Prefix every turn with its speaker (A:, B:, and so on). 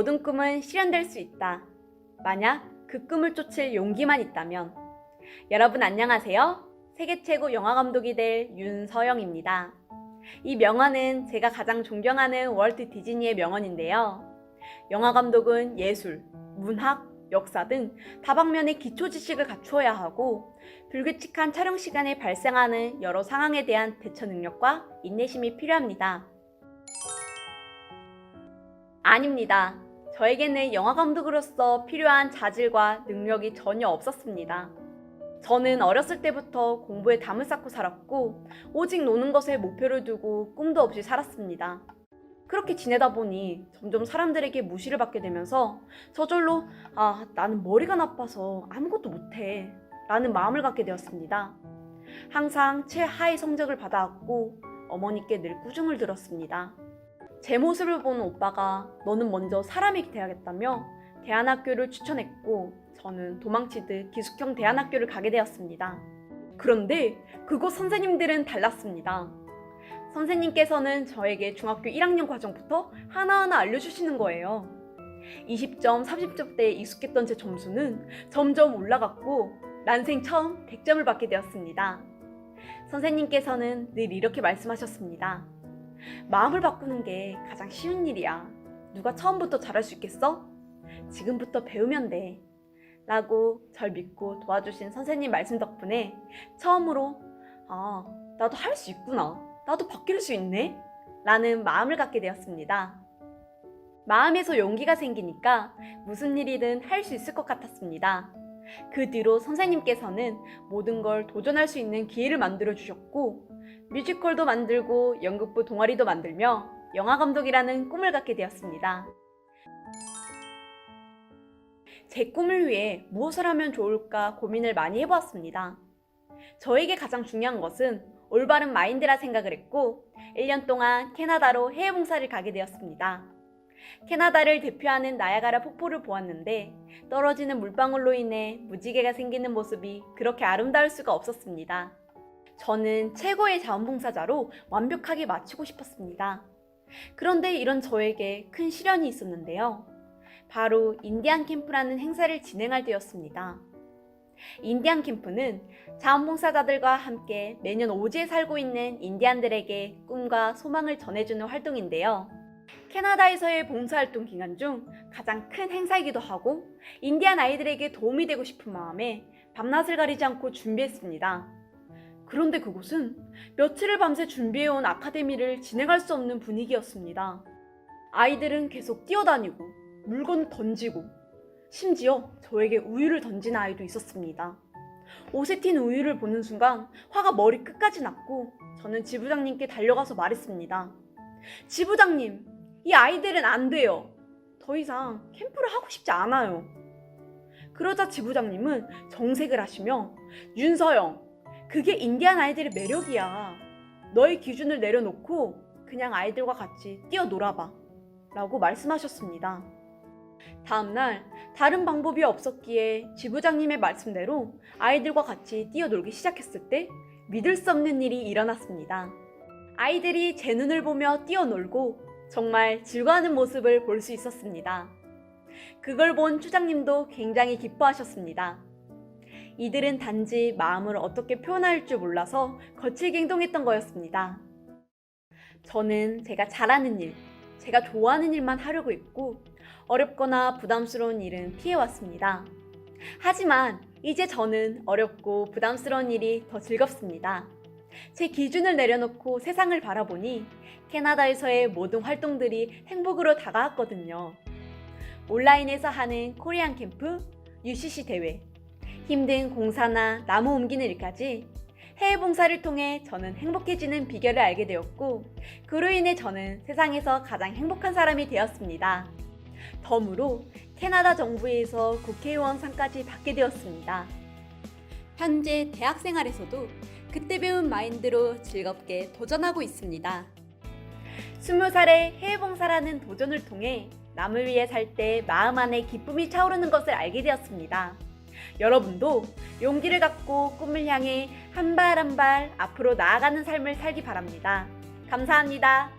A: 모든 꿈은 실현될 수 있다. 만약 그 꿈을 쫓을 용기만 있다면. 여러분 안녕하세요. 세계 최고 영화 감독이 될 윤서영입니다. 이 명언은 제가 가장 존경하는 월트 디즈니의 명언인데요. 영화 감독은 예술, 문학, 역사 등 다방면의 기초 지식을 갖추어야 하고 불규칙한 촬영 시간에 발생하는 여러 상황에 대한 대처 능력과 인내심이 필요합니다. 아닙니다. 저에게는 영화 감독으로서 필요한 자질과 능력이 전혀 없었습니다. 저는 어렸을 때부터 공부에 담을 쌓고 살았고 오직 노는 것에 목표를 두고 꿈도 없이 살았습니다. 그렇게 지내다 보니 점점 사람들에게 무시를 받게 되면서 저절로 나는 머리가 나빠서 아무것도 못해 라는 마음을 갖게 되었습니다. 항상 최하위 성적을 받아왔고 어머니께 늘 꾸중을 들었습니다. 제 모습을 보는 오빠가 너는 먼저 사람이 돼야겠다며 대안학교를 추천했고 저는 도망치듯 기숙형 대안학교를 가게 되었습니다. 그런데 그곳 선생님들은 달랐습니다. 선생님께서는 저에게 중학교 1학년 과정부터 하나하나 알려주시는 거예요. 20점, 30점대에 익숙했던 제 점수는 점점 올라갔고 난생 처음 100점을 받게 되었습니다. 선생님께서는 늘 이렇게 말씀하셨습니다. 마음을 바꾸는 게 가장 쉬운 일이야. 누가 처음부터 잘할 수 있겠어? 지금부터 배우면 돼. 라고 절 믿고 도와주신 선생님 말씀 덕분에 처음으로 나도 할 수 있구나. 나도 바뀔 수 있네. 라는 마음을 갖게 되었습니다. 마음에서 용기가 생기니까 무슨 일이든 할 수 있을 것 같았습니다. 그 뒤로 선생님께서는 모든 걸 도전할 수 있는 기회를 만들어 주셨고 뮤지컬도 만들고 연극부 동아리도 만들며 영화감독이라는 꿈을 갖게 되었습니다. 제 꿈을 위해 무엇을 하면 좋을까 고민을 많이 해보았습니다. 저에게 가장 중요한 것은 올바른 마인드라 생각을 했고 1년 동안 캐나다로 해외 봉사를 가게 되었습니다. 캐나다를 대표하는 나야가라 폭포를 보았는데 떨어지는 물방울로 인해 무지개가 생기는 모습이 그렇게 아름다울 수가 없었습니다. 저는 최고의 자원봉사자로 완벽하게 마치고 싶었습니다. 그런데 이런 저에게 큰 시련이 있었는데요. 바로 인디안 캠프라는 행사를 진행할 때였습니다. 인디안 캠프는 자원봉사자들과 함께 매년 오지에 살고 있는 인디안들에게 꿈과 소망을 전해주는 활동인데요. 캐나다에서의 봉사활동 기간 중 가장 큰 행사이기도 하고 인디안 아이들에게 도움이 되고 싶은 마음에 밤낮을 가리지 않고 준비했습니다. 그런데 그곳은 며칠을 밤새 준비해온 아카데미를 진행할 수 없는 분위기였습니다. 아이들은 계속 뛰어다니고 물건을 던지고 심지어 저에게 우유를 던진 아이도 있었습니다. 옷에 튄 우유를 보는 순간 화가 머리 끝까지 났고 저는 지부장님께 달려가서 말했습니다. 지부장님, 이 아이들은 안 돼요. 더 이상 캠프를 하고 싶지 않아요. 그러자 지부장님은 정색을 하시며 윤서영, 그게 인디안 아이들의 매력이야. 너의 기준을 내려놓고 그냥 아이들과 같이 뛰어놀아봐 라고 말씀하셨습니다. 다음날 다른 방법이 없었기에 지부장님의 말씀대로 아이들과 같이 뛰어놀기 시작했을 때 믿을 수 없는 일이 일어났습니다. 아이들이 제 눈을 보며 뛰어놀고 정말 즐거워하는 모습을 볼 수 있었습니다. 그걸 본 추장님도 굉장히 기뻐하셨습니다. 이들은 단지 마음을 어떻게 표현할 줄 몰라서 거칠게 행동했던 거였습니다. 저는 제가 잘하는 일, 제가 좋아하는 일만 하려고 했고 어렵거나 부담스러운 일은 피해왔습니다. 하지만 이제 저는 어렵고 부담스러운 일이 더 즐겁습니다. 제 기준을 내려놓고 세상을 바라보니 캐나다에서의 모든 활동들이 행복으로 다가왔거든요. 온라인에서 하는 코리안 캠프, UCC 대회, 힘든 공사나 나무 옮기는 일까지 해외 봉사를 통해 저는 행복해지는 비결을 알게 되었고 그로 인해 저는 세상에서 가장 행복한 사람이 되었습니다. 덤으로 캐나다 정부에서 국회의원 상까지 받게 되었습니다. 현재 대학생활에서도 그때 배운 마인드로 즐겁게 도전하고 있습니다. 20살에 해외 봉사라는 도전을 통해 남을 위해 살 때 마음 안에 기쁨이 차오르는 것을 알게 되었습니다. 여러분도 용기를 갖고 꿈을 향해 한 발 한 발 앞으로 나아가는 삶을 살기 바랍니다. 감사합니다.